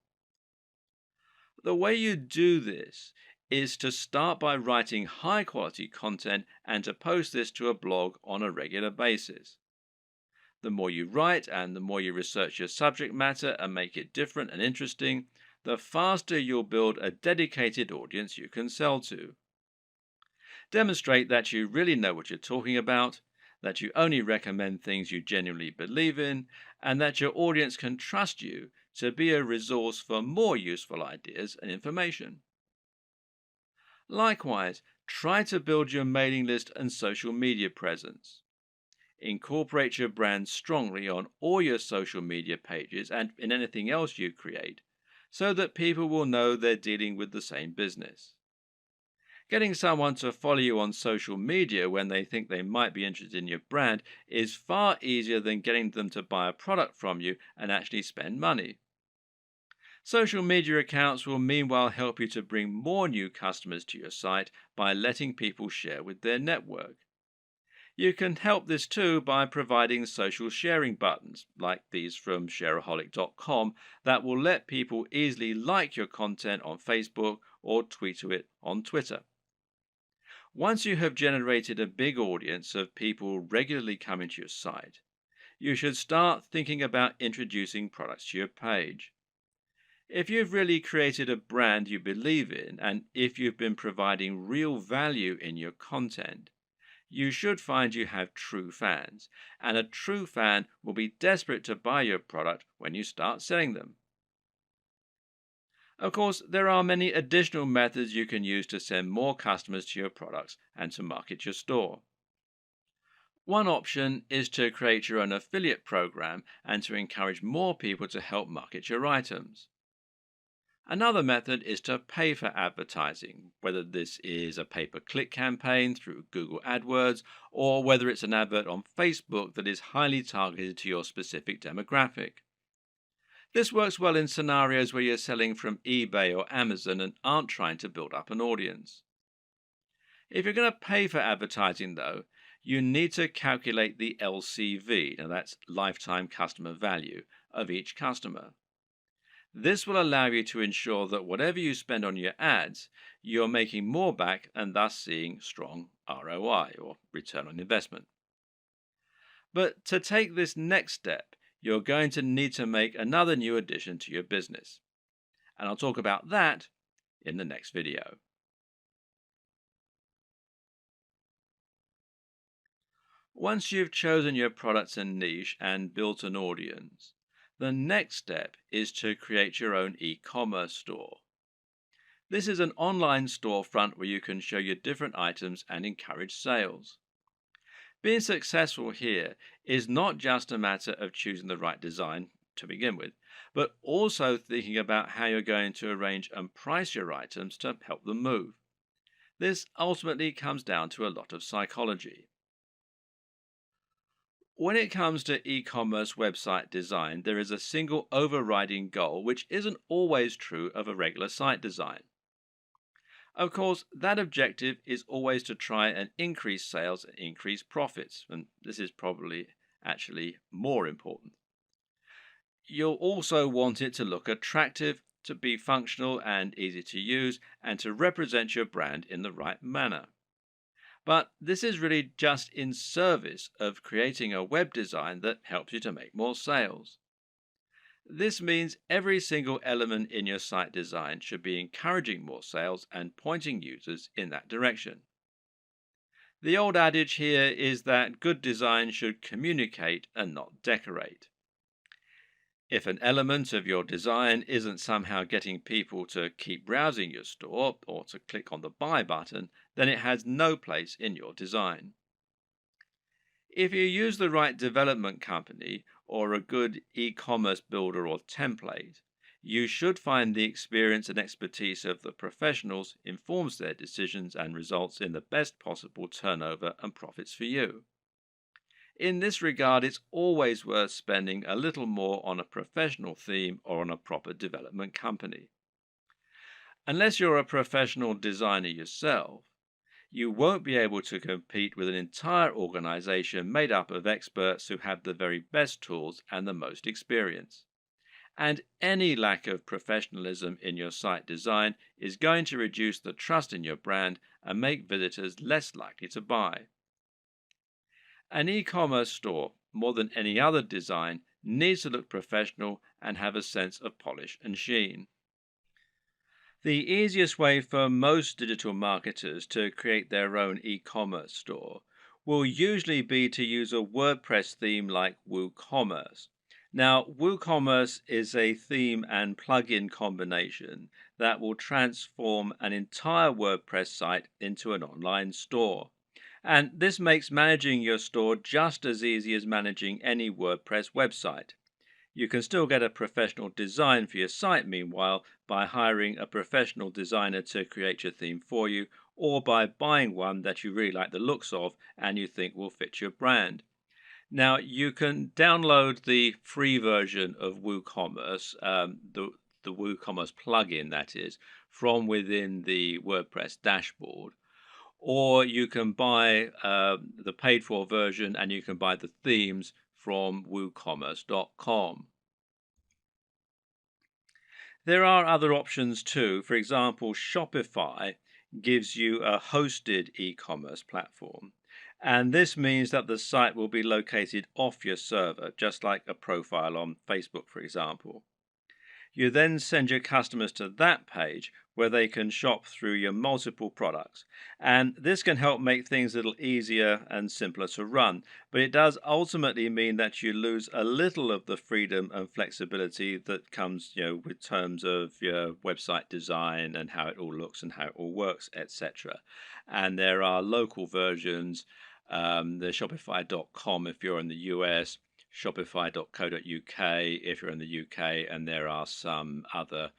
The way you do this is to start by writing high quality content and to post this to a blog on a regular basis. The more you write and the more you research your subject matter and make it different and interesting, the faster you'll build a dedicated audience you can sell to. Demonstrate that you really know what you're talking about, that you only recommend things you genuinely believe in, and that your audience can trust you to be a resource for more useful ideas and information. Likewise, try to build your mailing list and social media presence. Incorporate your brand strongly on all your social media pages and in anything else you create, so that people will know they're dealing with the same business. Getting someone to follow you on social media when they think they might be interested in your brand is far easier than getting them to buy a product from you and actually spend money. Social media accounts will meanwhile help you to bring more new customers to your site by letting people share with their network. You can help this too by providing social sharing buttons, like these from shareaholic.com, that will let people easily like your content on Facebook or tweet to it on Twitter. Once you have generated a big audience of people regularly coming to your site, you should start thinking about introducing products to your page. If you've really created a brand you believe in, and if you've been providing real value in your content, you should find you have true fans, and a true fan will be desperate to buy your product when you start selling them. Of course, there are many additional methods you can use to send more customers to your products and to market your store. One option is to create your own affiliate program and to encourage more people to help market your items. Another method is to pay for advertising, whether this is a pay-per-click campaign through Google AdWords or whether it's an advert on Facebook that is highly targeted to your specific demographic. This works well in scenarios where you're selling from eBay or Amazon and aren't trying to build up an audience. If you're going to pay for advertising, though, you need to calculate the LCV, now that's lifetime customer value, of each customer. This will allow you to ensure that whatever you spend on your ads, you're making more back and thus seeing strong ROI or return on investment. But to take this next step, you're going to need to make another new addition to your business. And I'll talk about that in the next video. Once you've chosen your products and niche and built an audience, the next step is to create your own e-commerce store. This is an online storefront where you can show your different items and encourage sales. Being successful here is not just a matter of choosing the right design to begin with, but also thinking about how you're going to arrange and price your items to help them move. This ultimately comes down to a lot of psychology. When it comes to e-commerce website design, there is a single overriding goal which isn't always true of a regular site design. Of course, that objective is always to try and increase sales and increase profits, and this is probably actually more important. You'll also want it to look attractive, to be functional and easy to use, and to represent your brand in the right manner. But this is really just in service of creating a web design that helps you to make more sales. This means every single element in your site design should be encouraging more sales and pointing users in that direction. The old adage here is that good design should communicate and not decorate. If an element of your design isn't somehow getting people to keep browsing your store or to click on the buy button, then it has no place in your design. If you use the right development company or a good e-commerce builder or template, you should find the experience and expertise of the professionals informs their decisions and results in the best possible turnover and profits for you. In this regard, it's always worth spending a little more on a professional theme or on a proper development company. Unless you're a professional designer yourself, you won't be able to compete with an entire organization made up of experts who have the very best tools and the most experience. And any lack of professionalism in your site design is going to reduce the trust in your brand and make visitors less likely to buy. An e-commerce store, more than any other design, needs to look professional and have a sense of polish and sheen. The easiest way for most digital marketers to create their own e-commerce store will usually be to use a WordPress theme like WooCommerce. Now, WooCommerce is a theme and plugin combination that will transform an entire WordPress site into an online store. And this makes managing your store just as easy as managing any WordPress website. You can still get a professional design for your site, meanwhile, by hiring a professional designer to create your theme for you, or by buying one that you really like the looks of and you think will fit your brand. Now, you can download the free version of WooCommerce, the WooCommerce plugin, that is, from within the WordPress dashboard. Or you can buy the paid for version and you can buy the themes from woocommerce.com. There are other options too. For example, Shopify gives you a hosted e-commerce platform. And this means that the site will be located off your server, just like a profile on Facebook, for example. You then send your customers to that page where they can shop through your multiple products. And this can help make things a little easier and simpler to run. But it does ultimately mean that you lose a little of the freedom and flexibility that comes, with terms of your website design and how it all looks and how it all works, etc. And there are local versions, the Shopify.com if you're in the US, shopify.co.uk if you're in the UK, and there are some other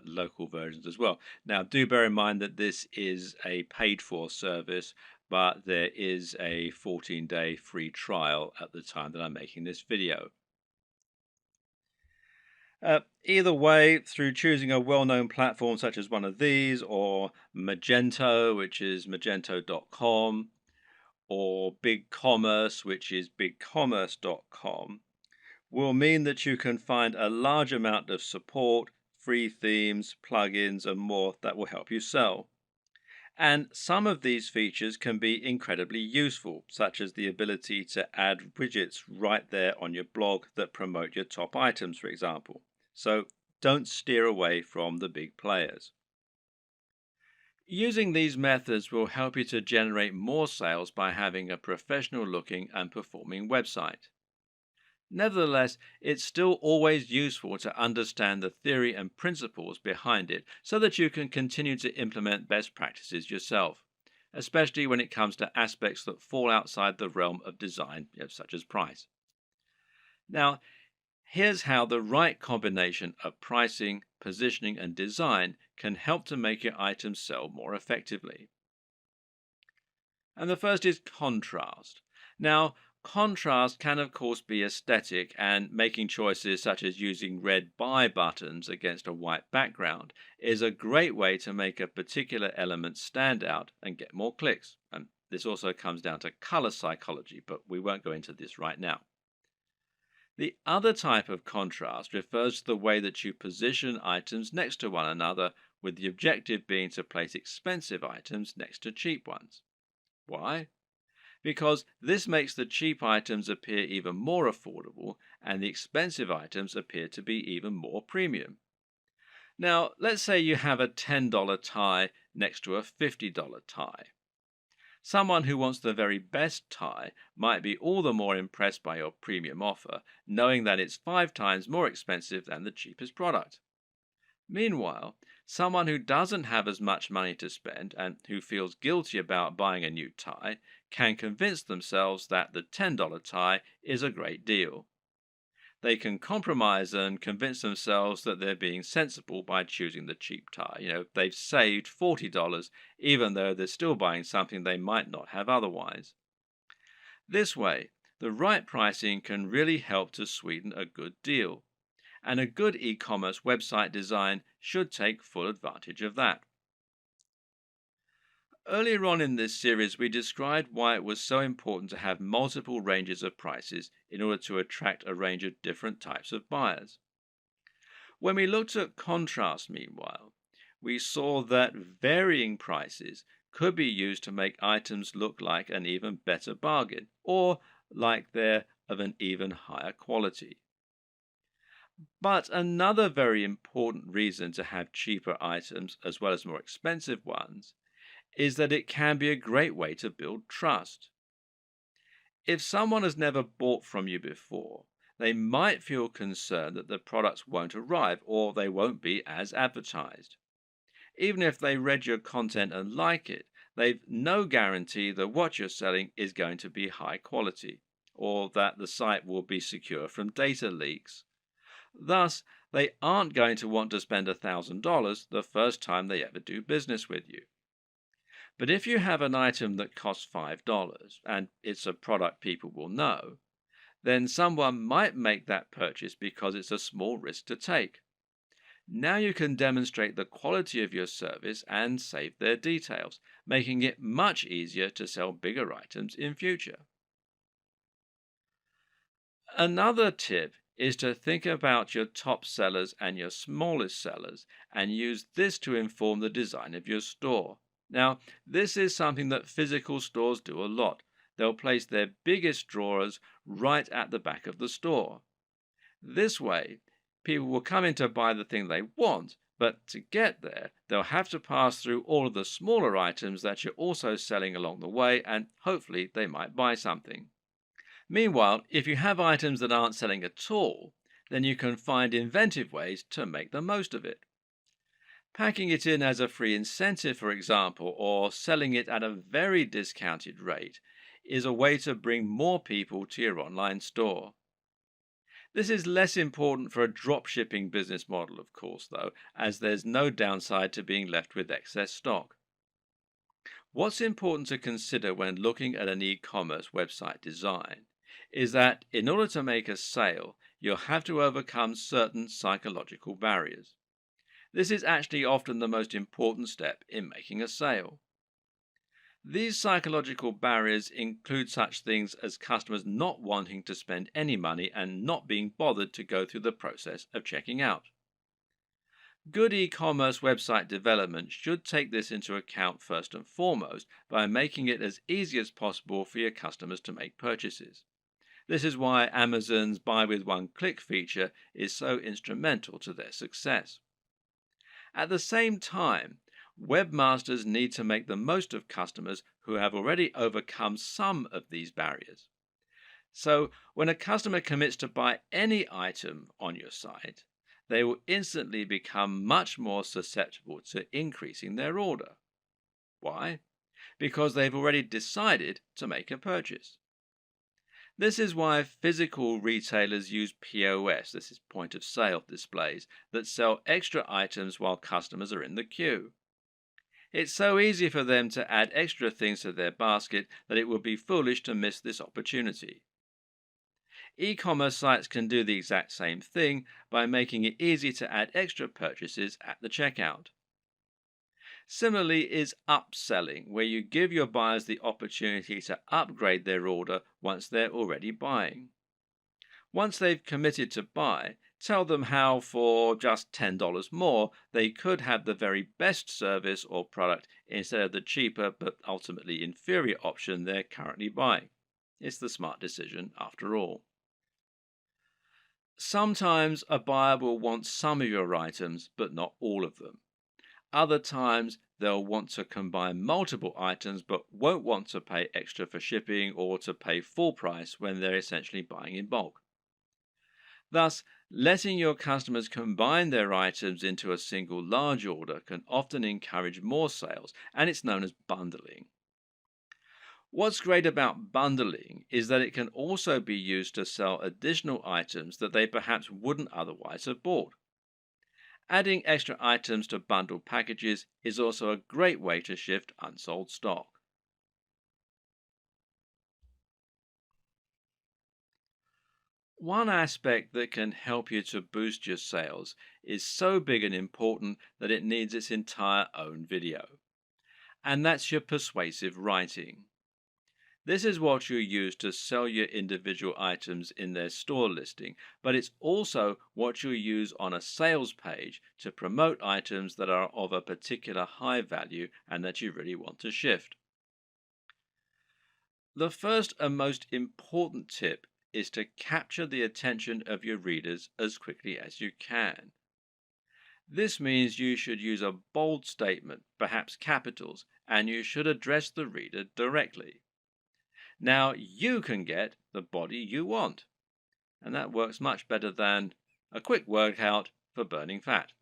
local versions as well. Now, do bear in mind that this is a paid for service, but there is a 14-day free trial at the time that I'm making this video. Either way, through choosing a well-known platform such as one of these, or Magento, which is magento.com, or BigCommerce, which is bigcommerce.com, will mean that you can find a large amount of support, free themes, plugins, and more that will help you sell. And some of these features can be incredibly useful, such as the ability to add widgets right there on your blog that promote your top items, for example. So don't steer away from the big players. Using these methods will help you to generate more sales by having a professional looking and performing website. Nevertheless, it's still always useful to understand the theory and principles behind it so that you can continue to implement best practices yourself, especially when it comes to aspects that fall outside the realm of design, such as price. Now, here's how the right combination of pricing, positioning, and design can help to make your items sell more effectively. And the first is contrast. Now, contrast can, of course, be aesthetic, and making choices such as using red buy buttons against a white background is a great way to make a particular element stand out and get more clicks. And this also comes down to color psychology, but we won't go into this right now. The other type of contrast refers to the way that you position items next to one another, with the objective being to place expensive items next to cheap ones. Why? Because this makes the cheap items appear even more affordable and the expensive items appear to be even more premium. Now, let's say you have a $10 tie next to a $50 tie. Someone who wants the very best tie might be all the more impressed by your premium offer, knowing that it's 5 times more expensive than the cheapest product. Meanwhile, someone who doesn't have as much money to spend and who feels guilty about buying a new tie can convince themselves that the $10 tie is a great deal. They can compromise and convince themselves that they're being sensible by choosing the cheap tie. They've saved $40 even though they're still buying something they might not have otherwise. This way, the right pricing can really help to sweeten a good deal. And a good e-commerce website design should take full advantage of that. Earlier on in this series, we described why it was so important to have multiple ranges of prices in order to attract a range of different types of buyers. When we looked at contrast, meanwhile, we saw that varying prices could be used to make items look like an even better bargain, or like they're of an even higher quality. But another very important reason to have cheaper items as well as more expensive ones is that it can be a great way to build trust. If someone has never bought from you before, they might feel concerned that the products won't arrive or they won't be as advertised. Even if they read your content and like it, they've no guarantee that what you're selling is going to be high quality, or that the site will be secure from data leaks. Thus, they aren't going to want to spend $1,000 the first time they ever do business with you. But if you have an item that costs $5 and it's a product people will know, then someone might make that purchase because it's a small risk to take. Now you can demonstrate the quality of your service and save their details, making it much easier to sell bigger items in future. Another tip is to think about your top sellers and your smallest sellers and use this to inform the design of your store. Now, this is something that physical stores do a lot. They'll place their biggest drawers right at the back of the store. This way, people will come in to buy the thing they want, but to get there, they'll have to pass through all of the smaller items that you're also selling along the way, and hopefully they might buy something. Meanwhile, if you have items that aren't selling at all, then you can find inventive ways to make the most of it. Packing it in as a free incentive, for example, or selling it at a very discounted rate is a way to bring more people to your online store. This is less important for a dropshipping business model, of course, though, as there's no downside to being left with excess stock. What's important to consider when looking at an e-commerce website design is that in order to make a sale, you'll have to overcome certain psychological barriers. This is actually often the most important step in making a sale. These psychological barriers include such things as customers not wanting to spend any money and not being bothered to go through the process of checking out. Good e-commerce website development should take this into account first and foremost by making it as easy as possible for your customers to make purchases. This is why Amazon's buy with one click feature is so instrumental to their success. At the same time, webmasters need to make the most of customers who have already overcome some of these barriers. So, when a customer commits to buy any item on your site, they will instantly become much more susceptible to increasing their order. Why? Because they've already decided to make a purchase. This is why physical retailers use POS, this is point of sale displays, that sell extra items while customers are in the queue. It's so easy for them to add extra things to their basket that it would be foolish to miss this opportunity. E-commerce sites can do the exact same thing by making it easy to add extra purchases at the checkout. Similarly is upselling, where you give your buyers the opportunity to upgrade their order once they're already buying. Once they've committed to buy, tell them how for just $10 more they could have the very best service or product instead of the cheaper but ultimately inferior option they're currently buying. It's the smart decision after all. Sometimes a buyer will want some of your items, but not all of them. Other times they'll want to combine multiple items, but won't want to pay extra for shipping or to pay full price when they're essentially buying in bulk. Thus, letting your customers combine their items into a single large order can often encourage more sales, and it's known as bundling. What's great about bundling is that it can also be used to sell additional items that they perhaps wouldn't otherwise have bought. Adding extra items to bundled packages is also a great way to shift unsold stock. One aspect that can help you to boost your sales is so big and important that it needs its entire own video, and that's your persuasive writing. This is what you use to sell your individual items in their store listing, but it's also what you use on a sales page to promote items that are of a particular high value and that you really want to shift. The first and most important tip is to capture the attention of your readers as quickly as you can. This means you should use a bold statement, perhaps capitals, and you should address the reader directly. Now you can get the body you want, and that works much better than a quick workout for burning fat.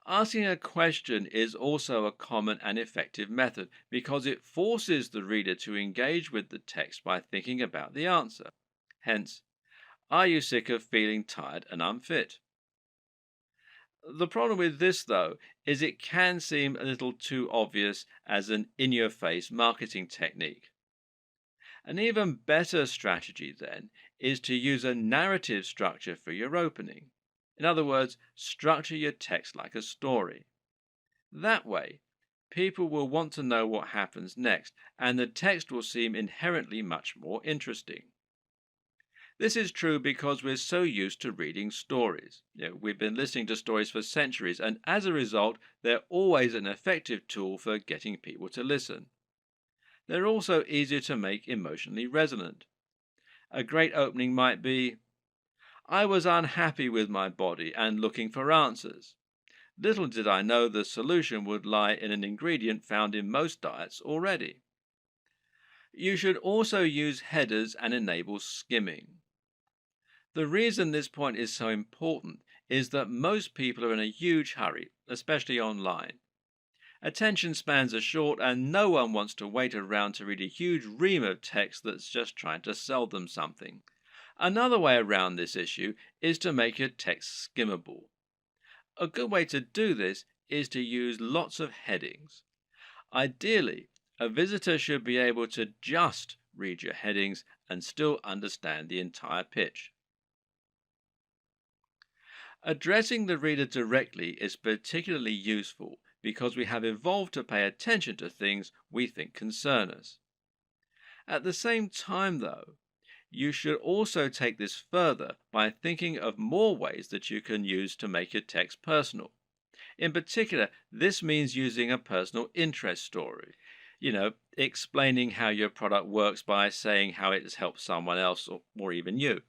Asking a question is also a common and effective method because it forces the reader to engage with the text by thinking about the answer. Hence, are you sick of feeling tired and unfit? The problem with this, though, is it can seem a little too obvious as an in-your-face marketing technique. An even better strategy, then, is to use a narrative structure for your opening. In other words, structure your text like a story. That way, people will want to know what happens next, and the text will seem inherently much more interesting. This is true because we're so used to reading stories. We've been listening to stories for centuries, and as a result, they're always an effective tool for getting people to listen. They're also easier to make emotionally resonant. A great opening might be, I was unhappy with my body and looking for answers. Little did I know the solution would lie in an ingredient found in most diets already. You should also use headers and enable skimming. The reason this point is so important is that most people are in a huge hurry, especially online. Attention spans are short and no one wants to wait around to read a huge ream of text that's just trying to sell them something. Another way around this issue is to make your text skimmable. A good way to do this is to use lots of headings. Ideally, a visitor should be able to just read your headings and still understand the entire pitch. Addressing the reader directly is particularly useful because we have evolved to pay attention to things we think concern us. At the same time, though, you should also take this further by thinking of more ways that you can use to make your text personal. In particular, this means using a personal interest story. Explaining how your product works by saying how it has helped someone else or even you.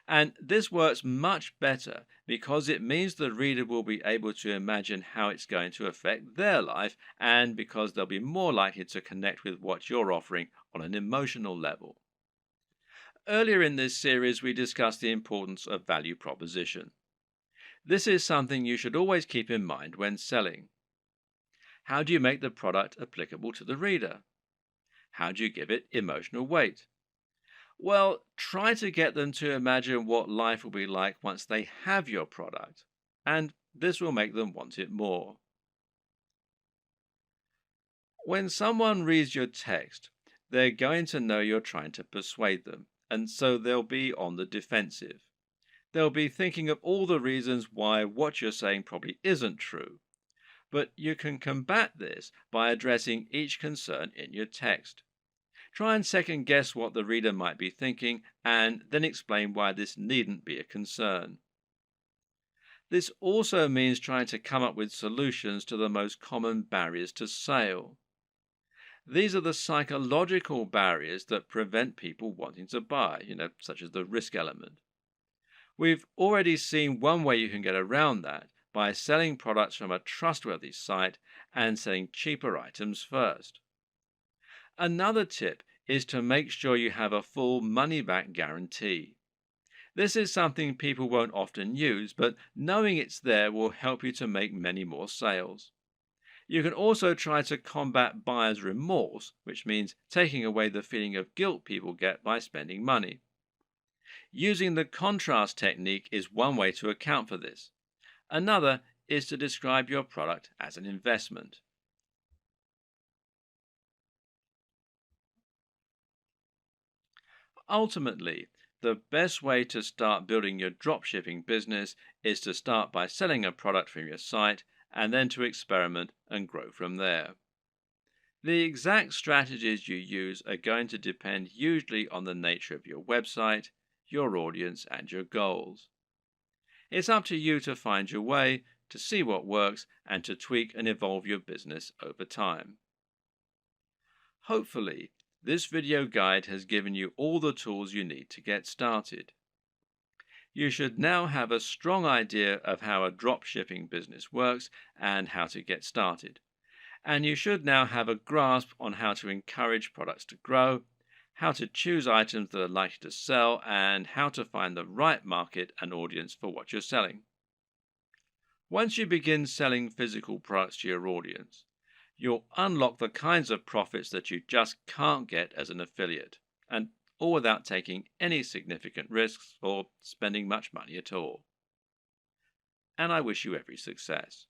And this works much better because it means the reader will be able to imagine how it's going to affect their life, and because they'll be more likely to connect with what you're offering on an emotional level. Earlier in this series, we discussed the importance of value proposition. This is something you should always keep in mind when selling. How do you make the product applicable to the reader? How do you give it emotional weight? Well, try to get them to imagine what life will be like once they have your product, and this will make them want it more. When someone reads your text, they're going to know you're trying to persuade them, and so they'll be on the defensive. They'll be thinking of all the reasons why what you're saying probably isn't true. But you can combat this by addressing each concern in your text. Try and second guess what the reader might be thinking, and then explain why this needn't be a concern. This also means trying to come up with solutions to the most common barriers to sale. These are the psychological barriers that prevent people wanting to buy, such as the risk element. We've already seen one way you can get around that by selling products from a trustworthy site and selling cheaper items first. Another tip is to make sure you have a full money back guarantee. This is something people won't often use, but knowing it's there will help you to make many more sales. You can also try to combat buyer's remorse, which means taking away the feeling of guilt people get by spending money. Using the contrast technique is one way to account for this. Another is to describe your product as an investment. Ultimately, the best way to start building your dropshipping business is to start by selling a product from your site and then to experiment and grow from there. The exact strategies you use are going to depend usually on the nature of your website, your audience, and your goals. It's up to you to find your way, to see what works, and to tweak and evolve your business over time. Hopefully, this video guide has given you all the tools you need to get started. You should now have a strong idea of how a dropshipping business works and how to get started. And you should now have a grasp on how to encourage products to grow, how to choose items that are likely to sell, and how to find the right market and audience for what you're selling. Once you begin selling physical products to your audience, you'll unlock the kinds of profits that you just can't get as an affiliate, and all without taking any significant risks or spending much money at all. And I wish you every success.